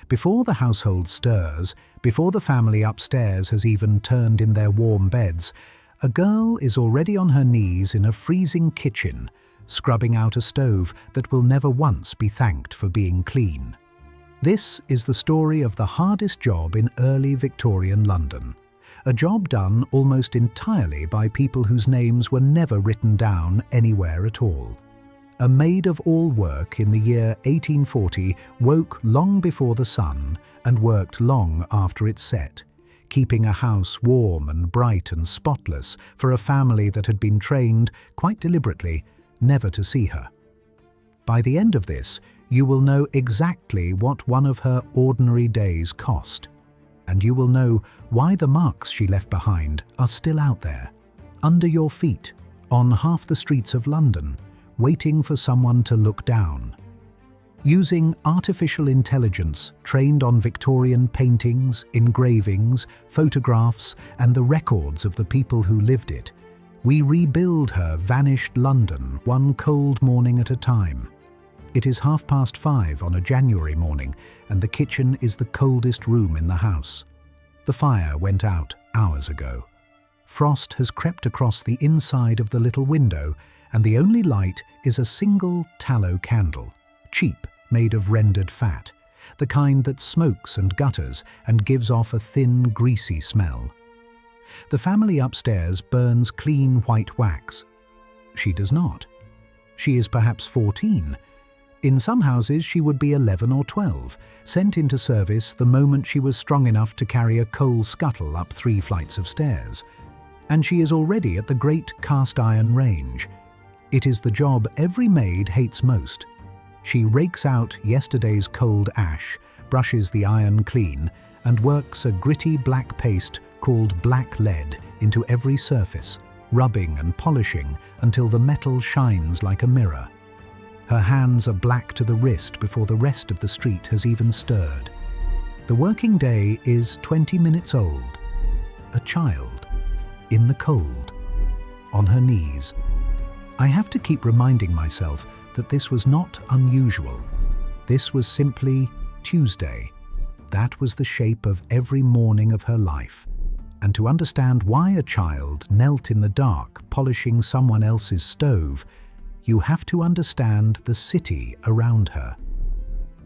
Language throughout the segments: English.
Before the household stirs, before the family upstairs has even turned in their warm beds, a girl is already on her knees in a freezing kitchen, scrubbing out a stove that will never once be thanked for being clean. This is the story of the hardest job in early Victorian London. A job done almost entirely by people whose names were never written down anywhere at all. A maid-of-all-work in the year 1840 woke long before the sun and worked long after it set, keeping a house warm and bright and spotless for a family that had been trained, quite deliberately, never to see her. By the end of this, you will know exactly what one of her ordinary days cost, and you will know why the marks she left behind are still out there, under your feet, on half the streets of London, waiting for someone to look down. Using artificial intelligence trained on Victorian paintings, engravings, photographs, and the records of the people who lived it, we rebuild her vanished London one cold morning at a time. It is 5:30 on a January morning, and the kitchen is the coldest room in the house. The fire went out hours ago. Frost has crept across the inside of the little window, and the only light is a single tallow candle, cheap, made of rendered fat, the kind that smokes and gutters and gives off a thin, greasy smell. The family upstairs burns clean white wax. She does not. She is perhaps 14. In some houses she would be 11 or 12, sent into service the moment she was strong enough to carry a coal scuttle up 3 flights of stairs. And she is already at the great cast-iron range. It is the job every maid hates most. She rakes out yesterday's cold ash, brushes the iron clean, and works a gritty black paste called Blacklead into every surface, rubbing and polishing until the metal shines like a mirror. Her hands are black to the wrist before the rest of the street has even stirred. The working day is 20 minutes old. A child, in the cold, on her knees. I have to keep reminding myself that this was not unusual. This was simply Tuesday. That was the shape of every morning of her life. And to understand why a child knelt in the dark polishing someone else's stove, you have to understand the city around her.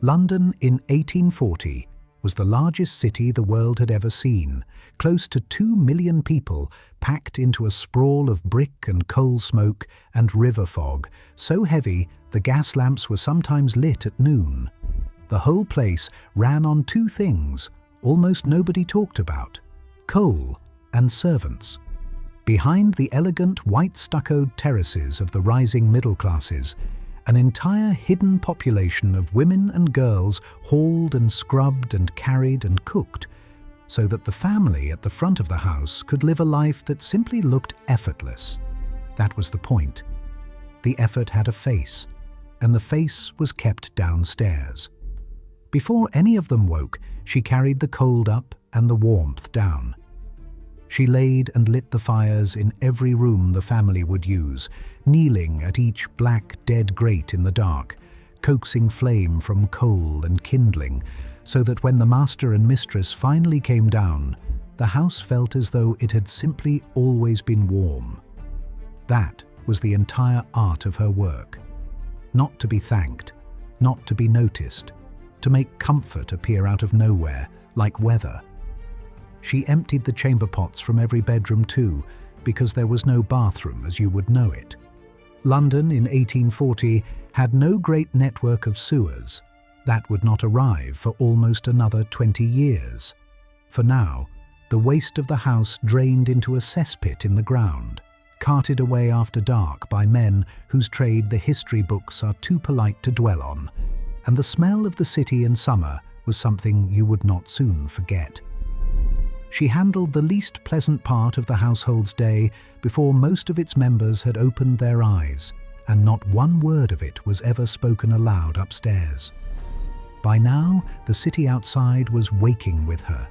London in 1840 was the largest city the world had ever seen, close to 2 million people packed into a sprawl of brick and coal smoke and river fog, so heavy the gas lamps were sometimes lit at noon. The whole place ran on 2 things almost nobody talked about: coal and servants. Behind the elegant white stuccoed terraces of the rising middle classes, an entire hidden population of women and girls hauled and scrubbed and carried and cooked, so that the family at the front of the house could live a life that simply looked effortless. That was the point. The effort had a face, and the face was kept downstairs. Before any of them woke, she carried the cold up and the warmth down. She laid and lit the fires in every room the family would use, kneeling at each black dead grate in the dark, coaxing flame from coal and kindling, so that when the master and mistress finally came down, the house felt as though it had simply always been warm. That was the entire art of her work. Not to be thanked, not to be noticed, to make comfort appear out of nowhere, like weather. She emptied the chamber pots from every bedroom too, because there was no bathroom as you would know it. London in 1840 had no great network of sewers. That would not arrive for almost another 20 years. For now, the waste of the house drained into a cesspit in the ground, carted away after dark by men whose trade the history books are too polite to dwell on, and the smell of the city in summer was something you would not soon forget. She handled the least pleasant part of the household's day before most of its members had opened their eyes, and not one word of it was ever spoken aloud upstairs. By now, the city outside was waking with her.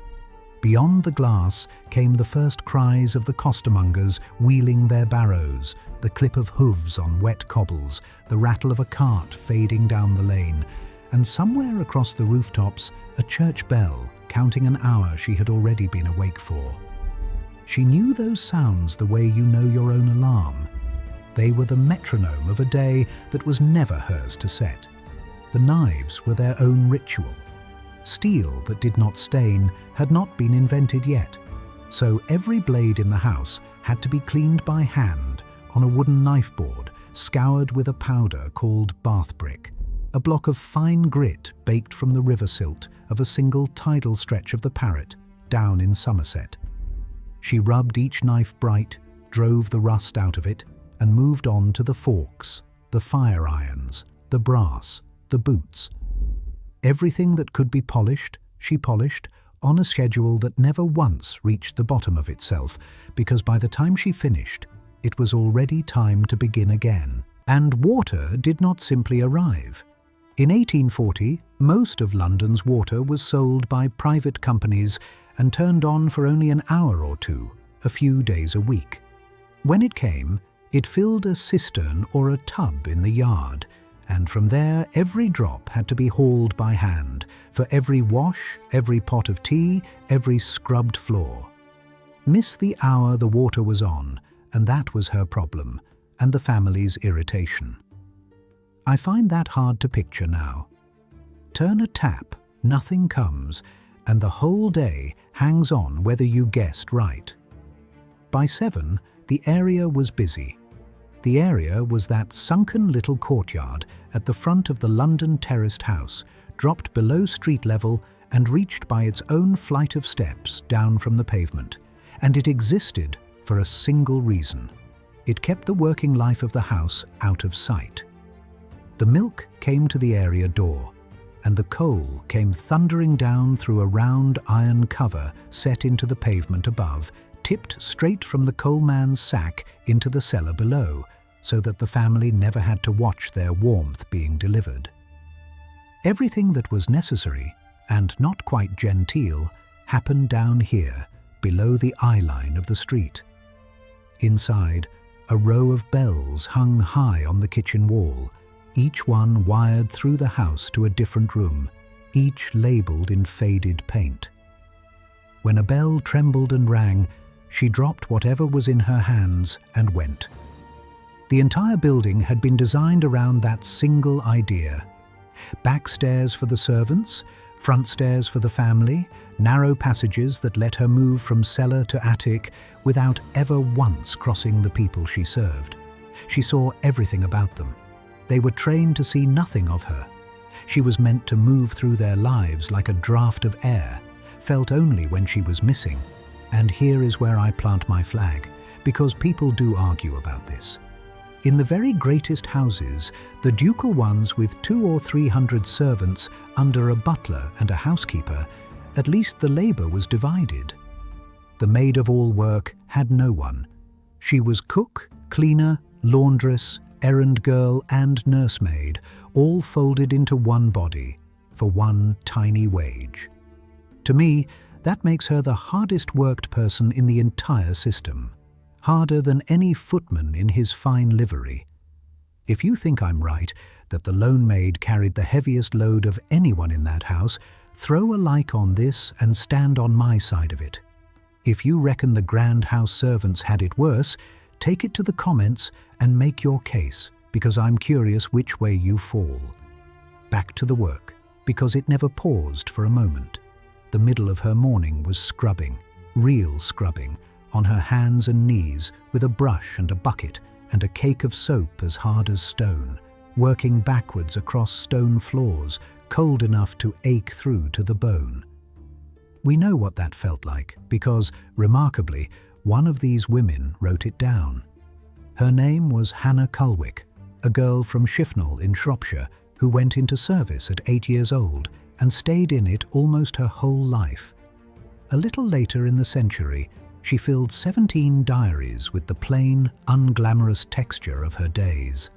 Beyond the glass came the first cries of the costermongers wheeling their barrows, the clip of hooves on wet cobbles, the rattle of a cart fading down the lane, and somewhere across the rooftops, a church bell counting an hour she had already been awake for. She knew those sounds the way you know your own alarm. They were the metronome of a day that was never hers to set. The knives were their own ritual. Steel that did not stain had not been invented yet, so every blade in the house had to be cleaned by hand on a wooden knife board scoured with a powder called bath brick, a block of fine grit baked from the river silt of a single tidal stretch of the Parrett down in Somerset. She rubbed each knife bright, drove the rust out of it, and moved on to the forks, the fire irons, the brass, the boots. Everything that could be polished, she polished, on a schedule that never once reached the bottom of itself, because by the time she finished, it was already time to begin again. And water did not simply arrive. In 1840, most of London's water was sold by private companies and turned on for only an hour or two, a few days a week. When it came, it filled a cistern or a tub in the yard, and from there every drop had to be hauled by hand, for every wash, every pot of tea, every scrubbed floor. Miss the hour the water was on, and that was her problem, and the family's irritation. I find that hard to picture now. Turn a tap, nothing comes, and the whole day hangs on whether you guessed right. By 7, the area was busy. The area was that sunken little courtyard at the front of the London terraced house, dropped below street level and reached by its own flight of steps down from the pavement. And it existed for a single reason. It kept the working life of the house out of sight. The milk came to the area door, and the coal came thundering down through a round iron cover set into the pavement above, tipped straight from the coalman's sack into the cellar below, so that the family never had to watch their warmth being delivered. Everything that was necessary, and not quite genteel, happened down here, below the eye line of the street. Inside, a row of bells hung high on the kitchen wall, each one wired through the house to a different room, each labelled in faded paint. When a bell trembled and rang, she dropped whatever was in her hands and went. The entire building had been designed around that single idea. Back stairs for the servants, front stairs for the family, narrow passages that let her move from cellar to attic without ever once crossing the people she served. She saw everything about them. They were trained to see nothing of her. She was meant to move through their lives like a draught of air, felt only when she was missing. And here is where I plant my flag, because people do argue about this. In the very greatest houses, the ducal ones with 200 or 300 servants under a butler and a housekeeper, at least the labour was divided. The Maid-of-All-Work had no one. She was cook, cleaner, laundress, errand girl and nursemaid, all folded into one body, for one tiny wage. To me, that makes her the hardest worked person in the entire system, harder than any footman in his fine livery. If you think I'm right, that the lone maid carried the heaviest load of anyone in that house, throw a like on this and stand on my side of it. If you reckon the grand house servants had it worse, take it to the comments and make your case, because I'm curious which way you fall. Back to the work, because it never paused for a moment. The middle of her morning was scrubbing, real scrubbing, on her hands and knees with a brush and a bucket and a cake of soap as hard as stone, working backwards across stone floors, cold enough to ache through to the bone. We know what that felt like because, remarkably, one of these women wrote it down. Her name was Hannah Cullwick, a girl from Shifnal in Shropshire who went into service at 8 years old and stayed in it almost her whole life. A little later in the century, she filled 17 diaries with the plain, unglamorous texture of her days.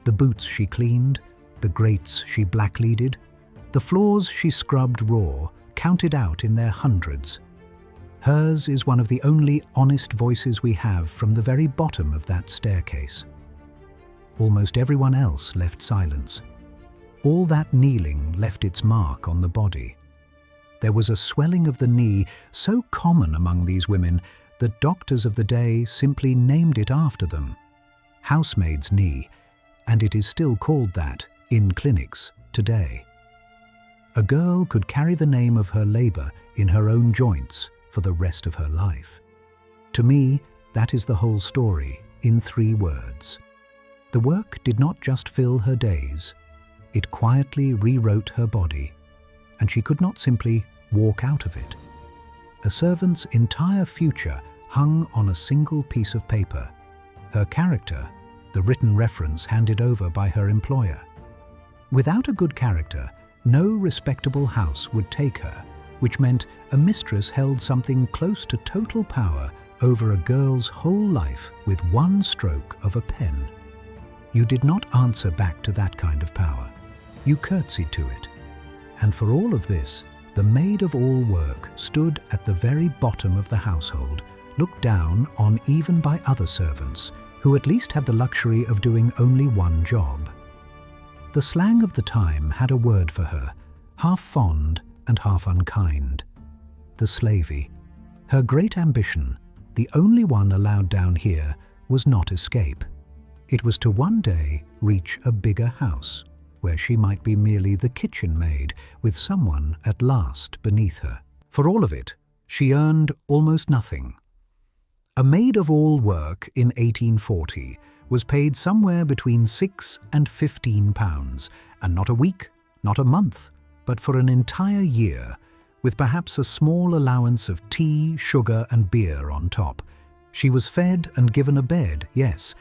The boots she cleaned, the grates she blackleaded, the floors she scrubbed raw, counted out in their hundreds. Hers is one of the only honest voices we have from the very bottom of that staircase. Almost everyone else left silence. all that kneeling left its mark on the body. There was a swelling of the knee so common among these women that doctors of the day simply named it after them. Housemaid's knee, and it is still called that in clinics today. A girl could carry the name of her labor in her own joints for the rest of her life. To me, that is the whole story in 3 words. The work did not just fill her days, it quietly rewrote her body, and she could not simply walk out of it. A servant's entire future hung on a single piece of paper, her character, the written reference handed over by her employer. Without a good character, no respectable house would take her, which meant a mistress held something close to total power over a girl's whole life with one stroke of a pen. You did not answer back to that kind of power. You curtsied to it. And for all of this, the maid-of-all-work stood at the very bottom of the household, looked down on even by other servants, who at least had the luxury of doing only one job. The slang of the time had a word for her, half fond and half unkind. The slavey. Her great ambition, the only one allowed down here, was not escape. It was to one day reach a bigger house, where she might be merely the kitchen maid with someone at last beneath her. For all of it, she earned almost nothing. A maid-of-all-work in 1840 was paid somewhere between £6 and £15, and not a week, not a month, but for an entire year, with perhaps a small allowance of tea, sugar and beer on top. She was fed and given a bed, yes,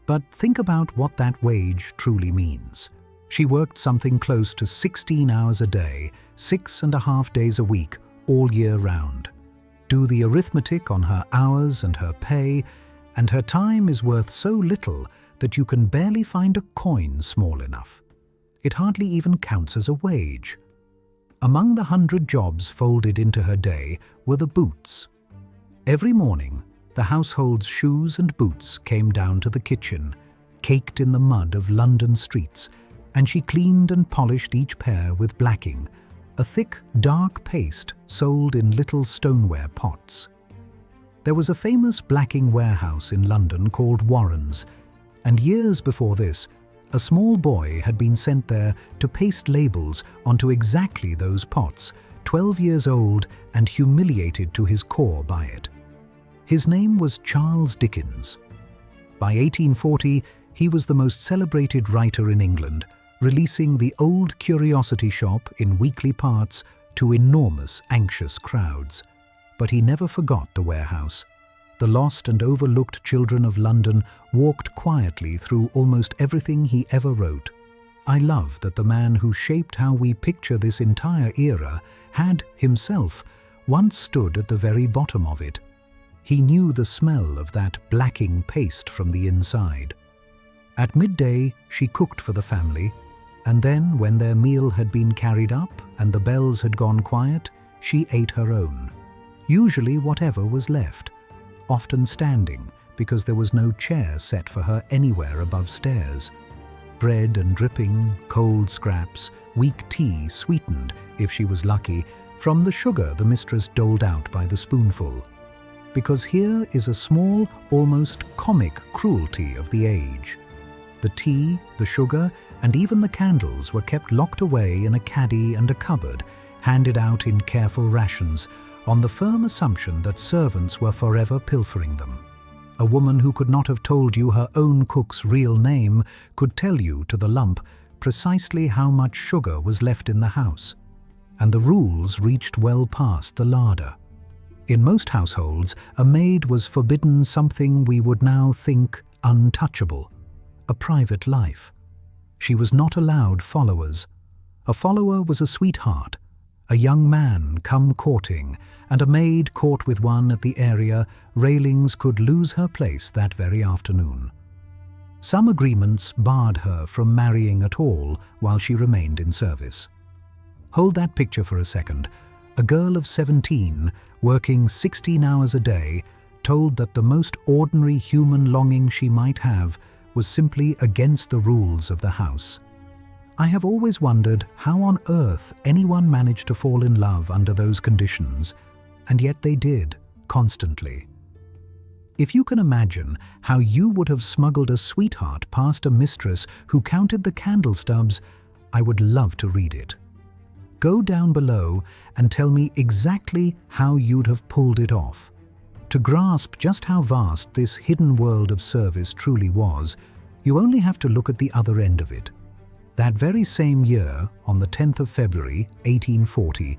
but think about what that wage truly means. She worked something close to 16 hours a day, 6.5 days a week, all year round. Do the arithmetic on her hours and her pay, and her time is worth so little that you can barely find a coin small enough. It hardly even counts as a wage. Among the 100 jobs folded into her day were the boots. Every morning, the household's shoes and boots came down to the kitchen, caked in the mud of London streets, and she cleaned and polished each pair with blacking, a thick, dark paste sold in little stoneware pots. There was a famous blacking warehouse in London called Warren's, and years before this, a small boy had been sent there to paste labels onto exactly those pots, 12 years old and humiliated to his core by it. His name was Charles Dickens. By 1840, he was the most celebrated writer in England, releasing the Old Curiosity Shop in weekly parts to enormous, anxious crowds. But he never forgot the warehouse. The lost and overlooked children of London walked quietly through almost everything he ever wrote. I love that the man who shaped how we picture this entire era had, himself, once stood at the very bottom of it. He knew the smell of that blacking paste from the inside. At midday, she cooked for the family, and then, when their meal had been carried up and the bells had gone quiet, she ate her own. Usually whatever was left, often standing because there was no chair set for her anywhere above stairs. Bread and dripping, cold scraps, weak tea sweetened, if she was lucky, from the sugar the mistress doled out by the spoonful. Because here is a small, almost comic cruelty of the age. The tea, the sugar, and even the candles were kept locked away in a caddy and a cupboard, handed out in careful rations, on the firm assumption that servants were forever pilfering them. A woman who could not have told you her own cook's real name could tell you to the lump precisely how much sugar was left in the house. And the rules reached well past the larder. In most households, a maid was forbidden something we would now think untouchable, a private life. She was not allowed followers. A follower was a sweetheart, a young man come courting, and a maid caught with one at the area railings could lose her place that very afternoon. Some agreements barred her from marrying at all while she remained in service. Hold that picture for a second. A girl of 17, working 16 hours a day, told that the most ordinary human longing she might have was simply against the rules of the house. I have always wondered how on earth anyone managed to fall in love under those conditions, and yet they did, constantly. If you can imagine how you would have smuggled a sweetheart past a mistress who counted the candle stubs, I would love to read it. Go down below and tell me exactly how you'd have pulled it off. To grasp just how vast this hidden world of service truly was, you only have to look at the other end of it. That very same year, on the 10th of February, 1840,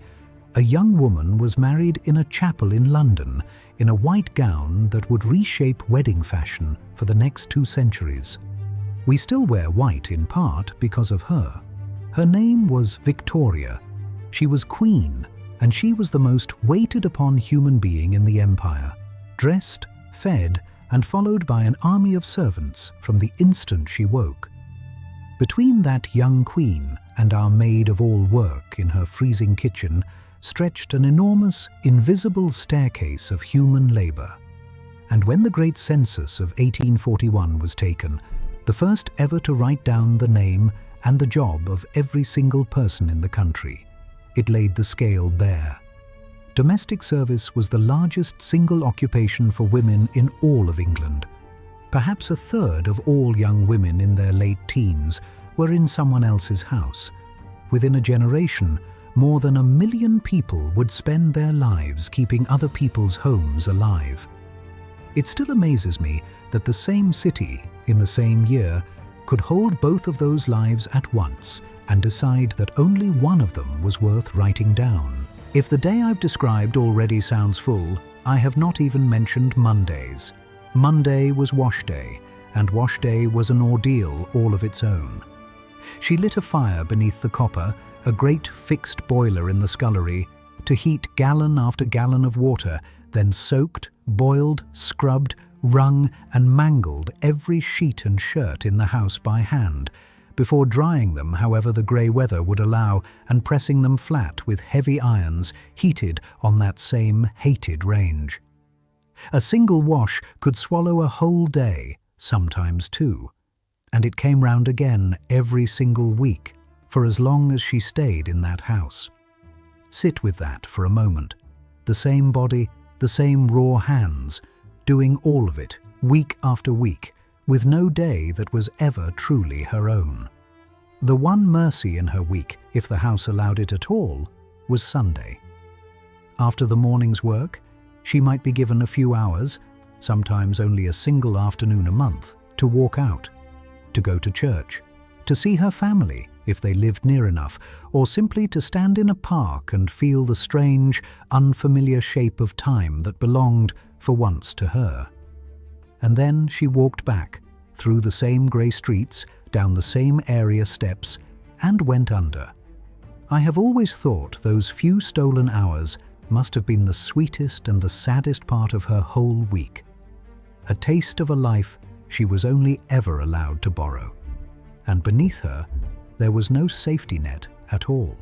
a young woman was married in a chapel in London in a white gown that would reshape wedding fashion for the next 2 centuries. We still wear white in part because of her. Her name was Victoria. She was queen, and she was the most waited upon human being in the empire, dressed, fed, and followed by an army of servants from the instant she woke. Between that young queen and our maid-of-all-work in her freezing kitchen stretched an enormous, invisible staircase of human labor. And when the great census of 1841 was taken, the first ever to write down the name and the job of every single person in the country, it laid the scale bare. Domestic service was the largest single occupation for women in all of England. Perhaps a third of all young women in their late teens were in someone else's house. Within a generation, more than 1 million people would spend their lives keeping other people's homes alive. It still amazes me that the same city, in the same year, could hold both of those lives at once and decide that only one of them was worth writing down. If the day I've described already sounds full, I have not even mentioned Mondays. Monday was Washday, and Washday was an ordeal all of its own. She lit a fire beneath the copper, a great fixed boiler in the scullery, to heat gallon after gallon of water, then soaked, boiled, scrubbed, wrung and mangled every sheet and shirt in the house by hand, before drying them however the grey weather would allow and pressing them flat with heavy irons heated on that same hated range. A single wash could swallow a whole day, sometimes 2, and it came round again every single week, for as long as she stayed in that house. Sit with that for a moment. The same body, the same raw hands, doing all of it, week after week, with no day that was ever truly her own. The one mercy in her week, if the house allowed it at all, was Sunday. After the morning's work, she might be given a few hours, sometimes only a single afternoon a month, to walk out, to go to church, to see her family if they lived near enough, or simply to stand in a park and feel the strange, unfamiliar shape of time that belonged, for once, to her. And then she walked back, through the same grey streets, down the same area steps, and went under. I have always thought those few stolen hours must have been the sweetest and the saddest part of her whole week. A taste of a life she was only ever allowed to borrow. And beneath her, there was no safety net at all.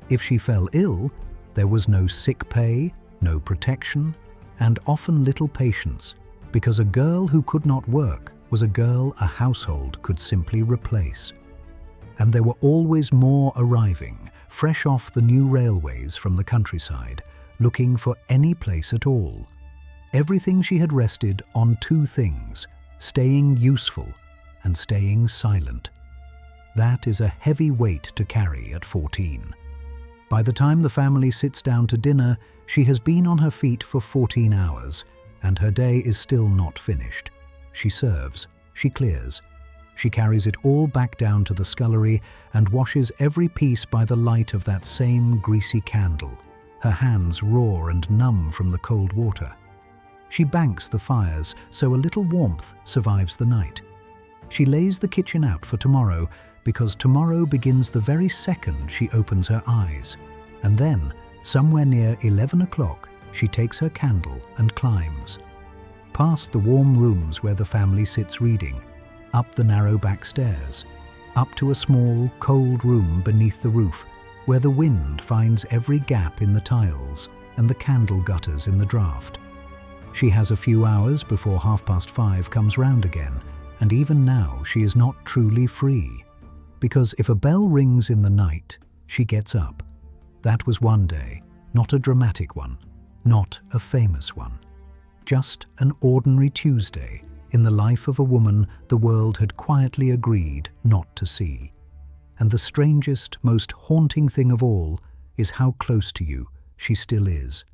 If she fell ill, there was no sick pay, no protection, and often little patience, because a girl who could not work was a girl a household could simply replace. And there were always more arriving, fresh off the new railways from the countryside, looking for any place at all. Everything she had rested on 2 things, staying useful and staying silent. That is a heavy weight to carry at 14. By the time the family sits down to dinner, she has been on her feet for 14 hours, and her day is still not finished. She serves, she clears, she carries it all back down to the scullery and washes every piece by the light of that same greasy candle, her hands raw and numb from the cold water. She banks the fires so a little warmth survives the night. She lays the kitchen out for tomorrow, because tomorrow begins the very second she opens her eyes, and then, somewhere near 11 o'clock, she takes her candle and climbs. Past the warm rooms where the family sits reading, up the narrow back stairs, up to a small, cold room beneath the roof, where the wind finds every gap in the tiles and the candle gutters in the draught. She has a few hours before 5:30 comes round again, and even now she is not truly free. Because if a bell rings in the night, she gets up. That was one day, not a dramatic one, not a famous one. Just an ordinary Tuesday in the life of a woman the world had quietly agreed not to see. And the strangest, most haunting thing of all is how close to you she still is.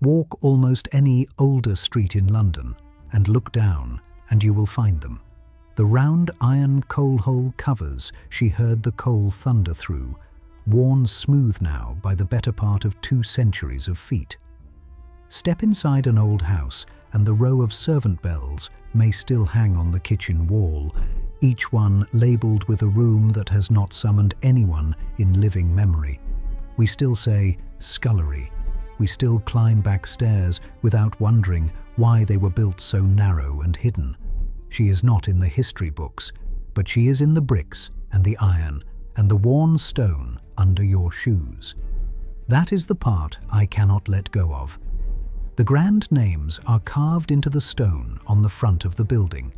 Walk almost any older street in London and look down, and you will find them. The round iron coal hole covers she heard the coal thunder through, worn smooth now by the better part of 2 centuries of feet. Step inside an old house and the row of servant bells may still hang on the kitchen wall, each one labelled with a room that has not summoned anyone in living memory. We still say scullery. We still climb back stairs without wondering why they were built so narrow and hidden. She is not in the history books, but she is in the bricks and the iron and the worn stone under your shoes. That is the part I cannot let go of. The grand names are carved into the stone on the front of the building.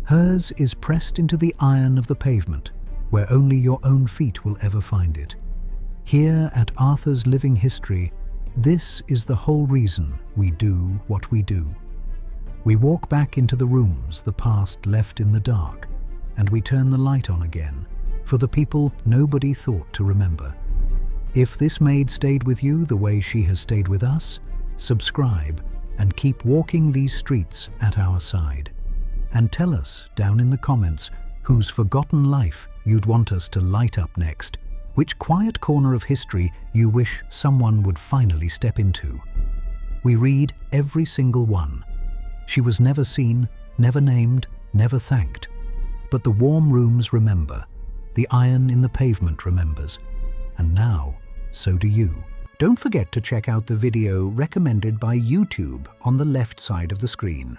Hers is pressed into the iron of the pavement, where only your own feet will ever find it. Here at Arthur's Living History, this is the whole reason we do what we do. We walk back into the rooms the past left in the dark, and we turn the light on again for the people nobody thought to remember. If this maid stayed with you the way she has stayed with us, subscribe and keep walking these streets at our side. And tell us down in the comments whose forgotten life you'd want us to light up next, which quiet corner of history you wish someone would finally step into. We read every single one. She was never seen, never named, never thanked. But the warm rooms remember, the iron in the pavement remembers, and now so do you. Don't forget to check out the video recommended by YouTube on the left side of the screen.